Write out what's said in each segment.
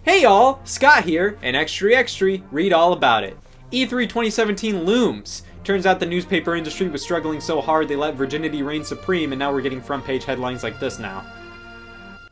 Hey y'all, Scott here, and extra, read all about it. E3 2017 looms. Turns out the newspaper industry was struggling so hard they let virginity reign supreme, and now we're getting front page headlines like this now.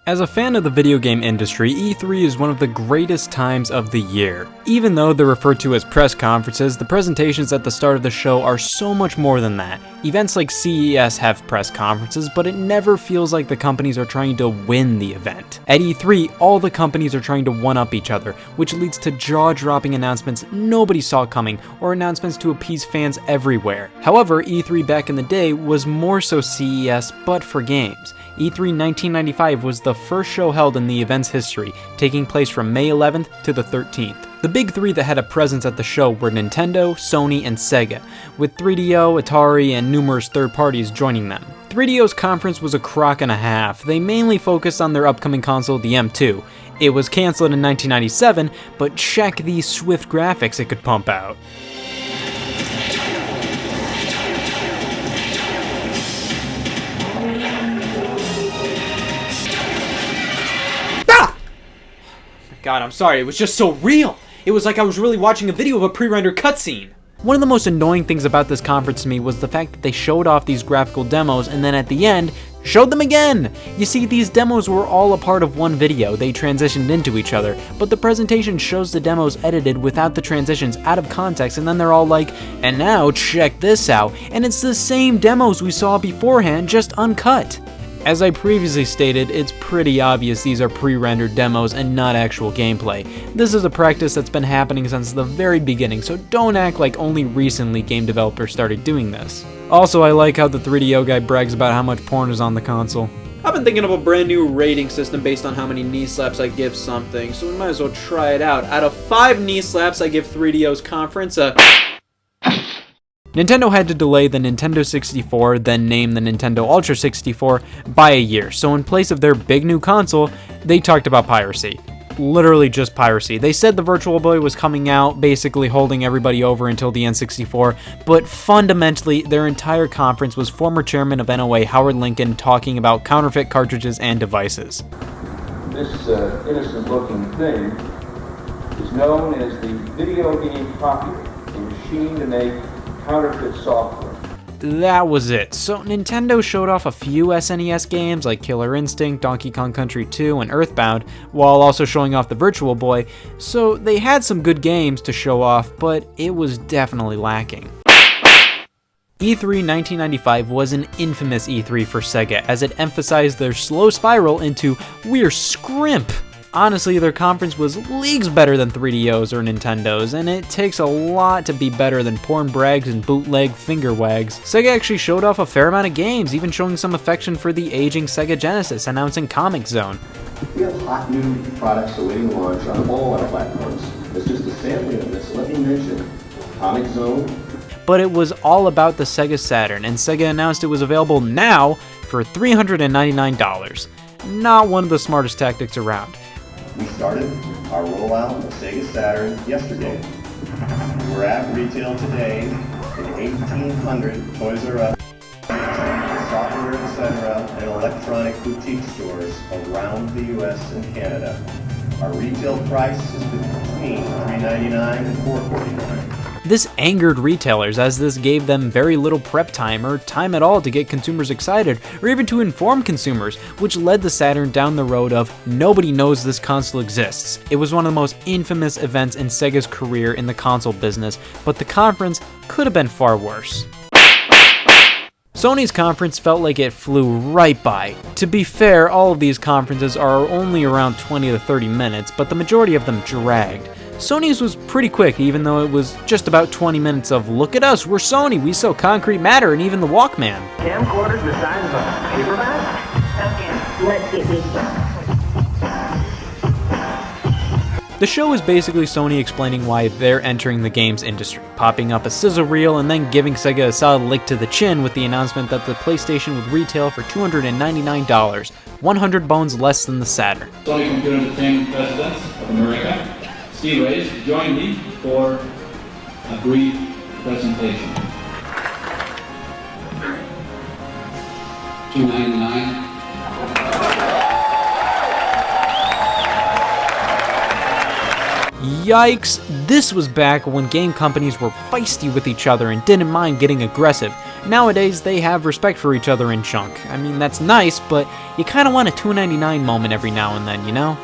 As a fan of the video game industry, E3 is one of the greatest times of the year. Even though they're referred to as press conferences, the presentations at the start of the show are so much more than that. Events like CES have press conferences, but it never feels like the companies are trying to win the event. At E3, all the companies are trying to one-up each other, which leads to jaw-dropping announcements nobody saw coming, or announcements to appease fans everywhere. However, E3 back in the day was more so CES, but for games. E3 1995 was the first show held in the event's history, taking place from May 11th to the 13th. The big three that had a presence at the show were Nintendo, Sony, and Sega, with 3DO, Atari, and numerous third parties joining them. 3DO's conference was a crock and a half. They mainly focused on their upcoming console, the M2. It was cancelled in 1997, but check these swift graphics it could pump out. God, I'm sorry, it was just so real! It was like I was really watching a video of a pre-rendered cutscene! One of the most annoying things about this conference to me was the fact that they showed off these graphical demos and then at the end, showed them again! You see, these demos were all a part of one video, they transitioned into each other, but the presentation shows the demos edited without the transitions out of context, and then they're all like, and now check this out, and it's the same demos we saw beforehand, just uncut. As I previously stated, it's pretty obvious these are pre-rendered demos and not actual gameplay. This is a practice that's been happening since the very beginning, so don't act like only recently game developers started doing this. Also, I like how the 3DO guy brags about how much porn is on the console. I've been thinking of a brand new rating system based on how many knee slaps I give something, so we might as well try it out. Out of 5 knee slaps, I give 3DO's conference a... Nintendo had to delay the Nintendo 64, then name the Nintendo Ultra 64, by a year, so in place of their big new console, they talked about piracy. Literally just piracy. They said the Virtual Boy was coming out, basically holding everybody over until the N64, but fundamentally, their entire conference was former chairman of NOA Howard Lincoln talking about counterfeit cartridges and devices. This innocent-looking thing is known as the video game copier, a machine to make counterfeit software. That was it. So Nintendo showed off a few SNES games like Killer Instinct, Donkey Kong Country 2, and Earthbound, while also showing off the Virtual Boy, so they had some good games to show off, but it was definitely lacking. E3 1995 was an infamous E3 for Sega, as it emphasized their slow spiral into "we're scrimp." Honestly, their conference was leagues better than 3DO's or Nintendo's, and it takes a lot to be better than porn brags and bootleg finger wags. Sega actually showed off a fair amount of games, even showing some affection for the aging Sega Genesis, announcing Comic Zone. We have hot new products awaiting launch on all our platforms. It's just a sampling of this. Let me mention Comic Zone. But it was all about the Sega Saturn, and Sega announced it was available now for $399. Not one of the smartest tactics around. We started our rollout of the Sega Saturn yesterday. We're at retail today in 1,800 Toys R Us, software, etc., and electronic boutique stores around the U.S. and Canada. Our retail price is between $399 and $449. This angered retailers, as this gave them very little prep time or time at all to get consumers excited, or even to inform consumers, which led the Saturn down the road of nobody knows this console exists. It was one of the most infamous events in Sega's career in the console business, but the conference could have been far worse. Sony's conference felt like it flew right by. To be fair, all of these conferences are only around 20 to 30 minutes, but the majority of them dragged. Sony's was pretty quick, even though it was just about 20 minutes of, look at us, we're Sony, we sell concrete matter and even the Walkman. Camcorders the size of a paperback? Okay, let's get this done. The show is basically Sony explaining why they're entering the games industry, popping up a sizzle reel and then giving Sega a solid lick to the chin with the announcement that the PlayStation would retail for $299, 100 bones less than the Saturn. Sony Computer Entertainment President of America, Steve Reyes, join me for a brief presentation. $299. Yikes, this was back when game companies were feisty with each other and didn't mind getting aggressive. Nowadays, they have respect for each other in chunk. I mean, that's nice, but you kinda want a $2.99 moment every now and then, you know?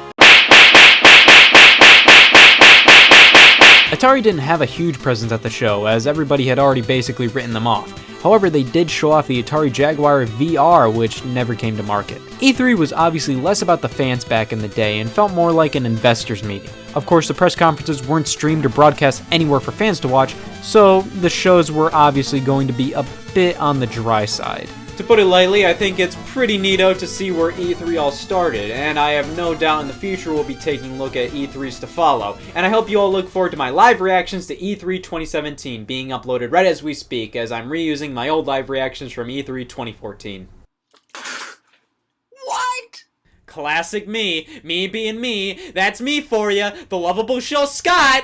Atari didn't have a huge presence at the show, as everybody had already basically written them off. However, they did show off the Atari Jaguar VR, which never came to market. E3 was obviously less about the fans back in the day and felt more like an investors meeting. Of course, the press conferences weren't streamed or broadcast anywhere for fans to watch, so the shows were obviously going to be a bit on the dry side. To put it lightly, I think it's pretty neato to see where E3 all started, and I have no doubt in the future we'll be taking a look at E3s to follow. And I hope you all look forward to my live reactions to E3 2017 being uploaded right as we speak, as I'm reusing my old live reactions from E3 2014. What? Classic me being me, that's me for ya, the lovable Shill Scott!